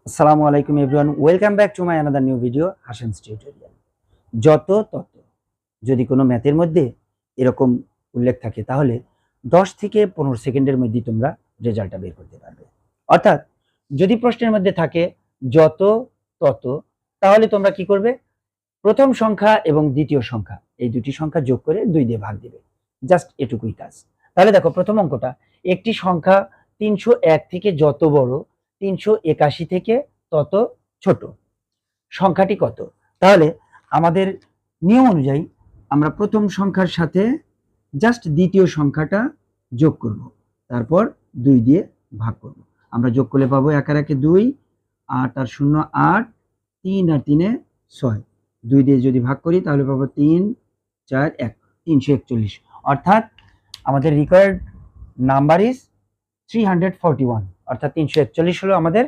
আসসালামু আলাইকুম everyone, welcome back to my another new video Hasan's tutorial. যত তত যদি কোনো ম্যাথের মধ্যে এরকম উল্লেখ থাকে তাহলে 10 থেকে 15 সেকেন্ডের মধ্যে তোমরা রেজাল্টটা বের করতে পারবে। অর্থাৎ যদি প্রশ্নের মধ্যে থাকে যত তত, তাহলে তোমরা কি করবে? প্রথম সংখ্যা এবং দ্বিতীয় সংখ্যা এই দুটি সংখ্যা যোগ করে 2 দিয়ে ভাগ দিবে। জাস্ট এটুকুই কাজ। তাহলে দেখো প্রথম অঙ্কটা, একটি সংখ্যা 301 থেকে যত বড় 381 থেকে তত ছোট, সংখ্যাটি কত? তাহলে আমাদের নিয়ম অনুযায়ী আমরা প্রথম সংখ্যার সাথে জাস্ট দ্বিতীয় সংখ্যাটা যোগ করব, তারপর 2 দিয়ে ভাগ করব। আমরা যোগ করলে পাবো 1 আর 1 2, 8 আর 0 8, 3 আর 3 6, 2 দিয়ে যদি ভাগ করি তাহলে পাবো 3 4 1 341। অর্থাৎ আমাদের রিকোয়ার্ড নাম্বার ইজ 341, অর্থাৎ 341 হলো আমাদের